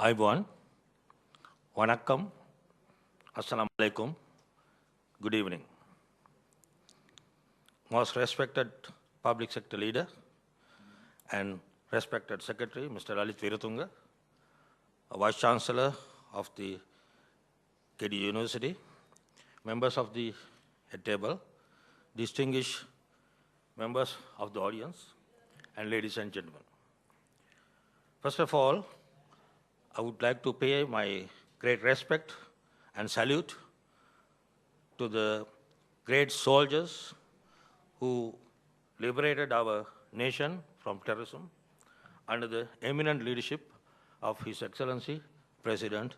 Ayubowan, Vanakkam, Assalamu alaikum, good evening. Most respected public sector leader and respected secretary, Mr. Lalit Veeratunga, Vice Chancellor of the KD University, members of the head table, distinguished members of the audience, and ladies and gentlemen. First of all, I would like to pay my great respect and salute to the great soldiers who liberated our nation from terrorism under the eminent leadership of His Excellency, President,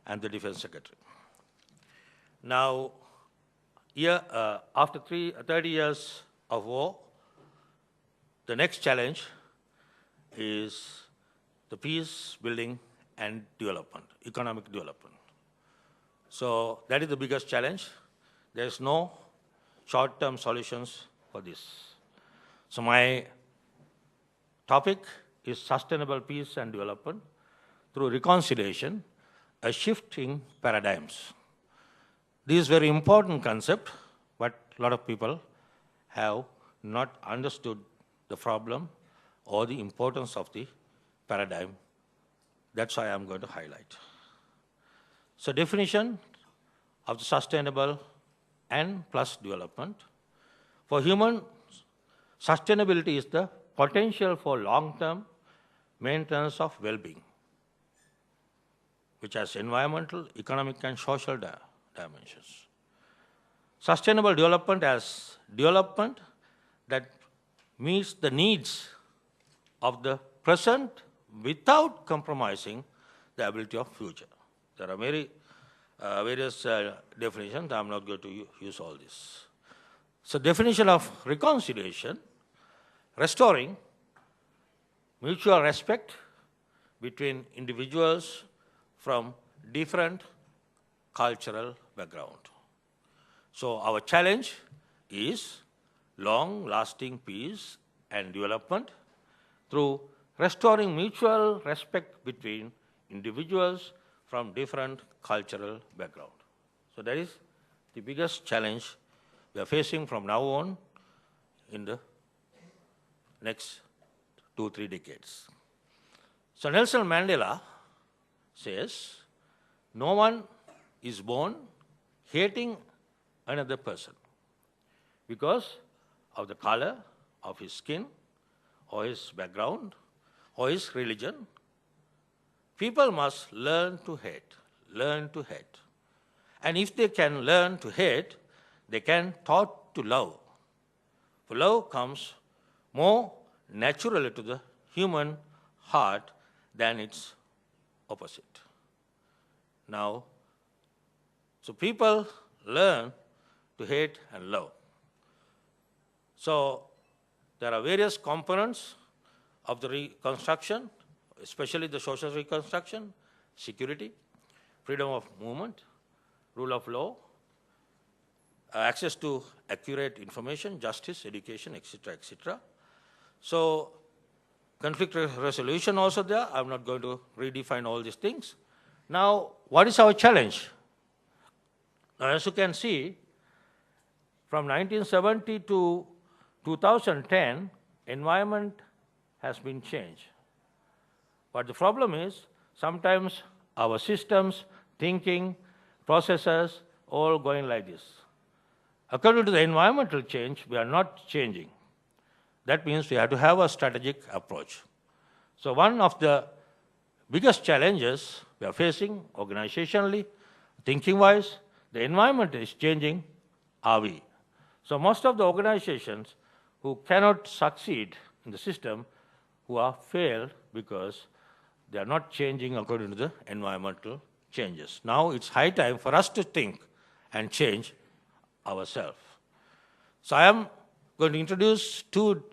and the Defense Secretary. Now, after 30 years of war, the next challenge is the peace building and development, economic development. So that is the biggest challenge. There is no short-term solutions for this. So my topic is sustainable peace and development through reconciliation, a shift in paradigms. This is a very important concept, but a lot of people have not understood the problem or the importance of the paradigm. That's why I'm going to highlight. So definition of the sustainable and plus development. For human, sustainability is the potential for long-term maintenance of well-being, which has environmental, economic, and social dimensions. Sustainable development as development that meets the needs of the present without compromising the ability of future. There are various definitions. I'm not going to use all this. So definition of reconciliation, restoring mutual respect between individuals from different cultural background. So our challenge is long-lasting peace and development through restoring mutual respect between individuals from different cultural background. So that is the biggest challenge we are facing from now on in the next 2-3 decades. So Nelson Mandela says, no one is born hating another person because of the color of his skin or his background or his religion. People must learn to hate. And if they can learn to hate, they can taught to love. For love comes more naturally to the human heart than its opposite. Now, so people learn to hate and love. So there are various components of the reconstruction, especially the social reconstruction, security, freedom of movement, rule of law, access to accurate information, justice, education, etc., etc. So conflict resolution also there. I'm not going to redefine all these things. Now, what is our challenge? Now, as you can see, from 1970 to 2010, environment has been changed. But the problem is, sometimes our systems, thinking, processes, all going like this. According to the environmental change, we are not changing. That means we have to have a strategic approach. So one of the biggest challenges we are facing organizationally, thinking-wise, the environment is changing, are we? So most of the organizations who cannot succeed in the system, who are failed because they are not changing according to the environmental changes. Now it's high time for us to think and change ourselves. So I am going to introduce two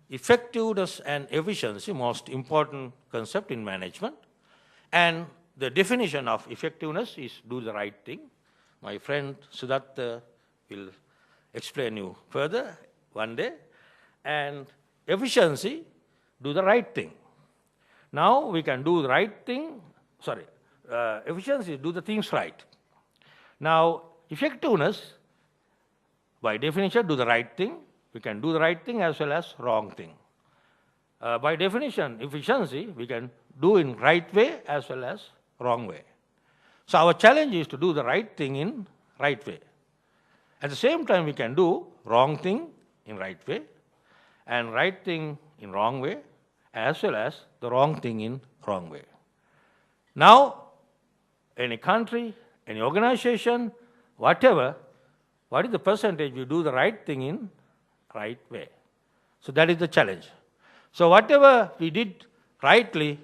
effectiveness and efficiency, most important concept in management. And the definition of effectiveness is do the right thing. My friend Siddhartha will explain you further one day. And efficiency, do the right thing. Now we can do the right thing efficiency is do the things right. Now, effectiveness, by definition, do the right thing. We can do the right thing as well as wrong thing. By definition, efficiency, we can do in right way as well as wrong way. So our challenge is to do the right thing in right way. At the same time, we can do wrong thing in right way and right thing in wrong way as well as the wrong thing in wrong way. Now, any country, any organization, whatever, what is the percentage we do the right thing in right way? So that is the challenge. So whatever we did rightly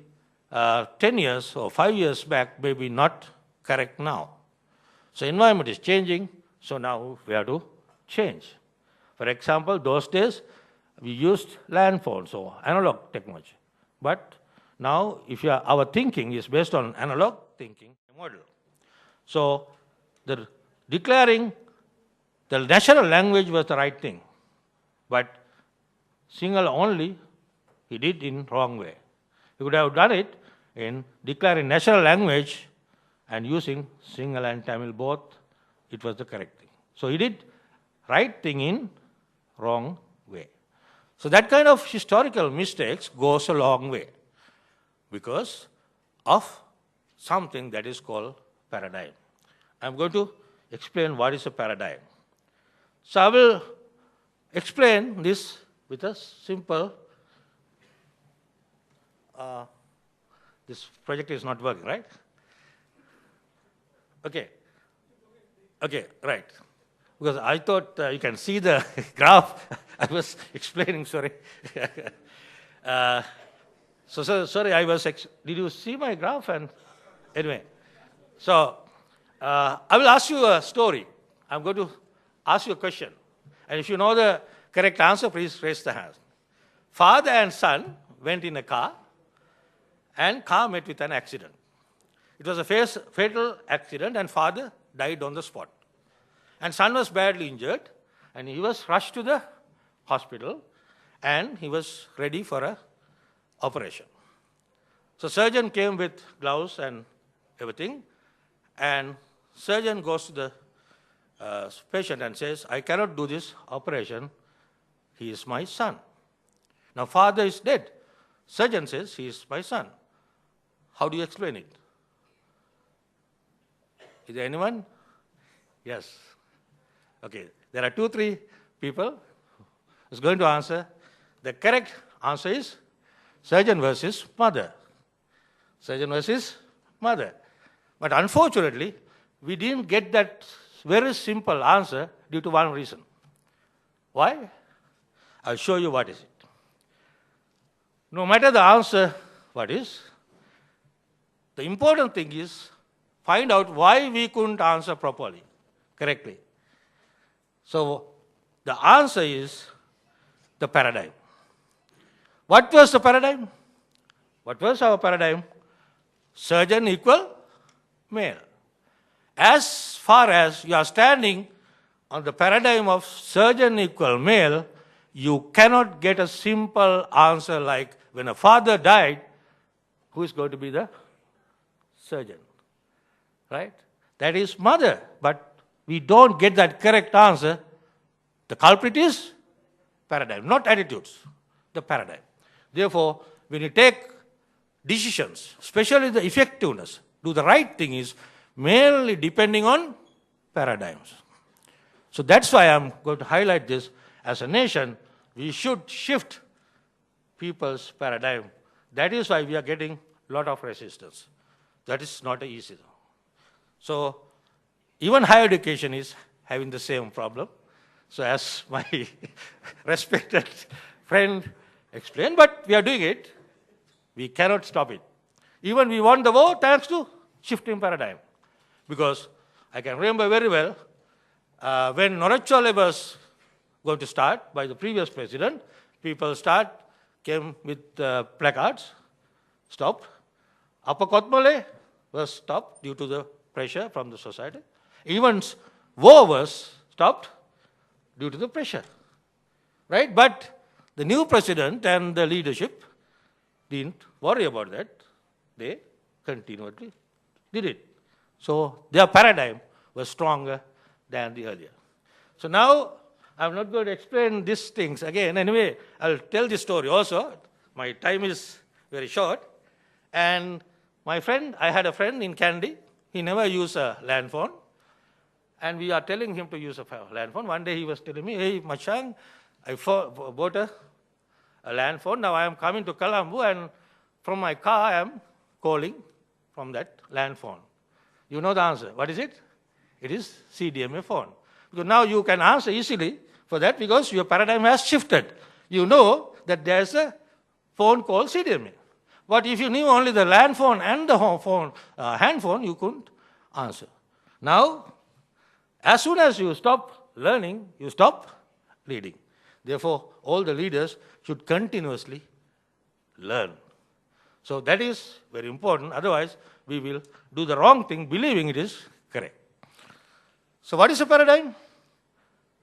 10 years or 5 years back may be not correct now. So environment is changing, so now we have to change. For example, those days we used land phones or analog technology. But now our thinking is based on analog thinking model. So declaring the national language was the right thing, but single only he did in wrong way. He would have done it in declaring national language and using single and Tamil both, it was the correct thing. So he did right thing in wrong way. So that kind of historical mistakes goes a long way because of something that is called paradigm. I'm going to explain what is a paradigm. So I will explain this with a simple, this project is not working, right? Okay, right. Because I thought you can see the graph. I was explaining, sorry. Sorry, did you see my graph? And anyway, so I will ask you a story. I'm going to ask you a question. And if you know the correct answer, please raise the hand. Father and son went in a car, and car met with an accident. It was a fatal accident, and father died on the spot. And son was badly injured, and he was rushed to the hospital, and he was ready for an operation. So surgeon came with gloves and everything, and surgeon goes to the patient and says, I cannot do this operation. He is my son. Now father is dead. Surgeon says, he is my son. How do you explain it? Is there anyone? Yes. Okay, there are 2-3 people who's going to answer. The correct answer is surgeon versus mother. Surgeon versus mother. But unfortunately, we didn't get that very simple answer due to one reason. Why? I'll show you what is it. No matter the answer, what is, the important thing is find out why we couldn't answer properly, correctly. So the answer is the paradigm. What was the paradigm? What was our paradigm? Surgeon equal male. As far as you are standing on the paradigm of surgeon equal male, you cannot get a simple answer like when a father died, who is going to be the surgeon? Right? That is mother. But we don't get that correct answer. The culprit is paradigm, not attitudes, the paradigm. Therefore, when you take decisions, especially the effectiveness, do the right thing is mainly depending on paradigms. So that's why I'm going to highlight this. As a nation, we should shift people's paradigm. That is why we are getting a lot of resistance. That is not easy. So even higher education is having the same problem. So as my respected friend explained, but we are doing it. We cannot stop it. Even we won the war thanks to shifting paradigm. Because I can remember very well, when Norachole was going to start by the previous president, people came with placards, stopped. Upper Kotmale was stopped due to the pressure from the society. Even war was stopped due to the pressure. Right? But the new president and the leadership didn't worry about that. They continually did it. So their paradigm was stronger than the earlier. So now I'm not going to explain these things again. Anyway, I'll tell the story also. My time is very short. And my friend, I had a friend in Kandy. He never used a land phone. And we are telling him to use a land phone. One day he was telling me, hey, Machang, I bought a land phone. Now I am coming to Colombo, and from my car I am calling from that land phone. You know the answer. What is it? It is CDMA phone. Because now you can answer easily for that because your paradigm has shifted. You know that there is a phone called CDMA. But if you knew only the land phone and the hand phone, you couldn't answer. Now, as soon as you stop learning, you stop leading. Therefore, all the leaders should continuously learn. So that is very important. Otherwise, we will do the wrong thing believing it is correct. So what is a paradigm?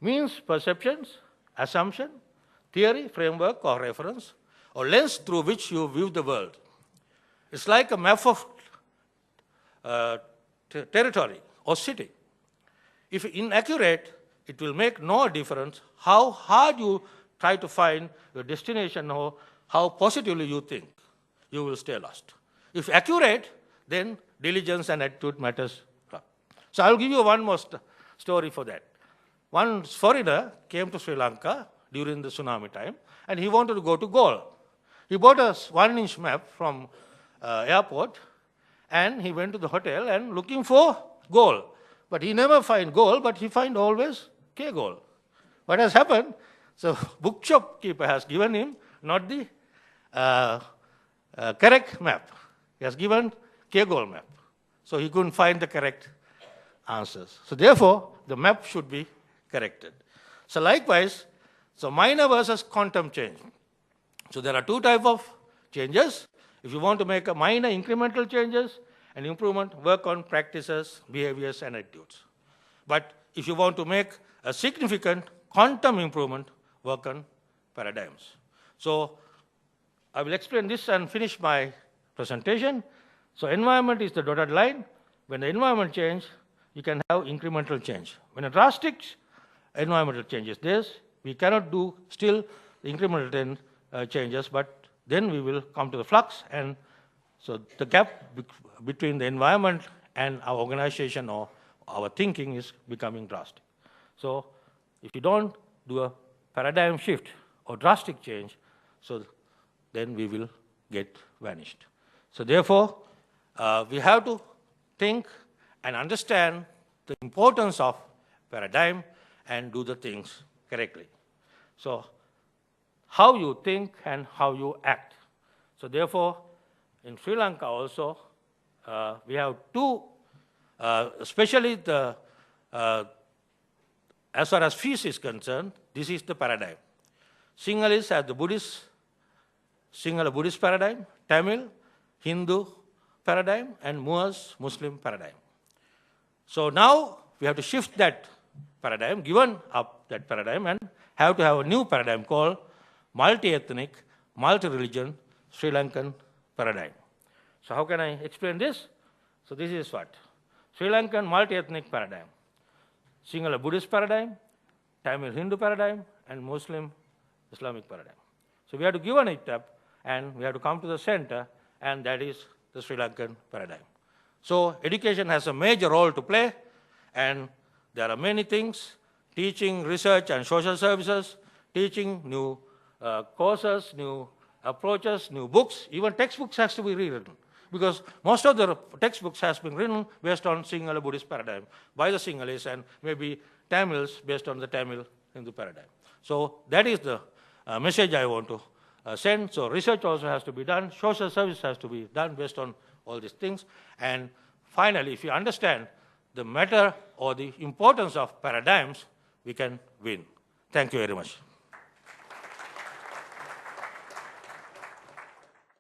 Means perceptions, assumption, theory, framework or reference, or lens through which you view the world. It's like a map of territory or city. If inaccurate, it will make no difference how hard you try to find your destination or how positively you think. You will stay lost. If accurate, then diligence and attitude matters. So I'll give you one more story for that. One foreigner came to Sri Lanka during the tsunami time, and he wanted to go to Galle. He bought a 1-inch map from airport, and he went to the hotel and looking for Galle. But he never find Galle, but he find always K Galle. What has happened? So bookshop keeper has given him not the correct map. He has given K Galle map. So he couldn't find the correct answers. So therefore, the map should be corrected. So likewise, so minor versus quantum change. So there are two types of changes. If you want to make a minor incremental changes and improvement, work on practices, behaviors, and attitudes. But if you want to make a significant quantum improvement, work on paradigms. So I will explain this and finish my presentation. So environment is the dotted line. When the environment changes, you can have incremental change. When a drastic environmental change is there, we cannot do still incremental changes, but then we will come to the flux, and so the gap between the environment and our organization or our thinking is becoming drastic. So if you don't do a paradigm shift or drastic change, so then we will get vanished. So therefore, we have to think and understand the importance of paradigm and do the things correctly. So how you think and how you act. So therefore, in Sri Lanka also, we have two, especially the, as far as feast is concerned, this is the paradigm. Sinhalese has the Buddhist, Sinhala Buddhist paradigm, Tamil, Hindu paradigm, and Moors Muslim paradigm. So now we have to shift that paradigm, given up that paradigm, and have to have a new paradigm called multi-ethnic, multi-religion Sri Lankan paradigm. So how can I explain this? So this is what? Sri Lankan multi-ethnic paradigm. Sinhala Buddhist paradigm, Tamil Hindu paradigm, and Muslim Islamic paradigm. So we have to give it up, and we have to come to the center, and that is the Sri Lankan paradigm. So education has a major role to play, and there are many things, teaching, research, and social services, teaching, new courses, new approaches, new books, even textbooks has to be rewritten. Because most of the textbooks has been written based on Sinhala Buddhist paradigm by the Sinhalese, and maybe Tamils based on the Tamil Hindu paradigm. So that is the message I want to send. So research also has to be done, social service has to be done based on all these things. And finally, if you understand the matter or the importance of paradigms, we can win. Thank you very much.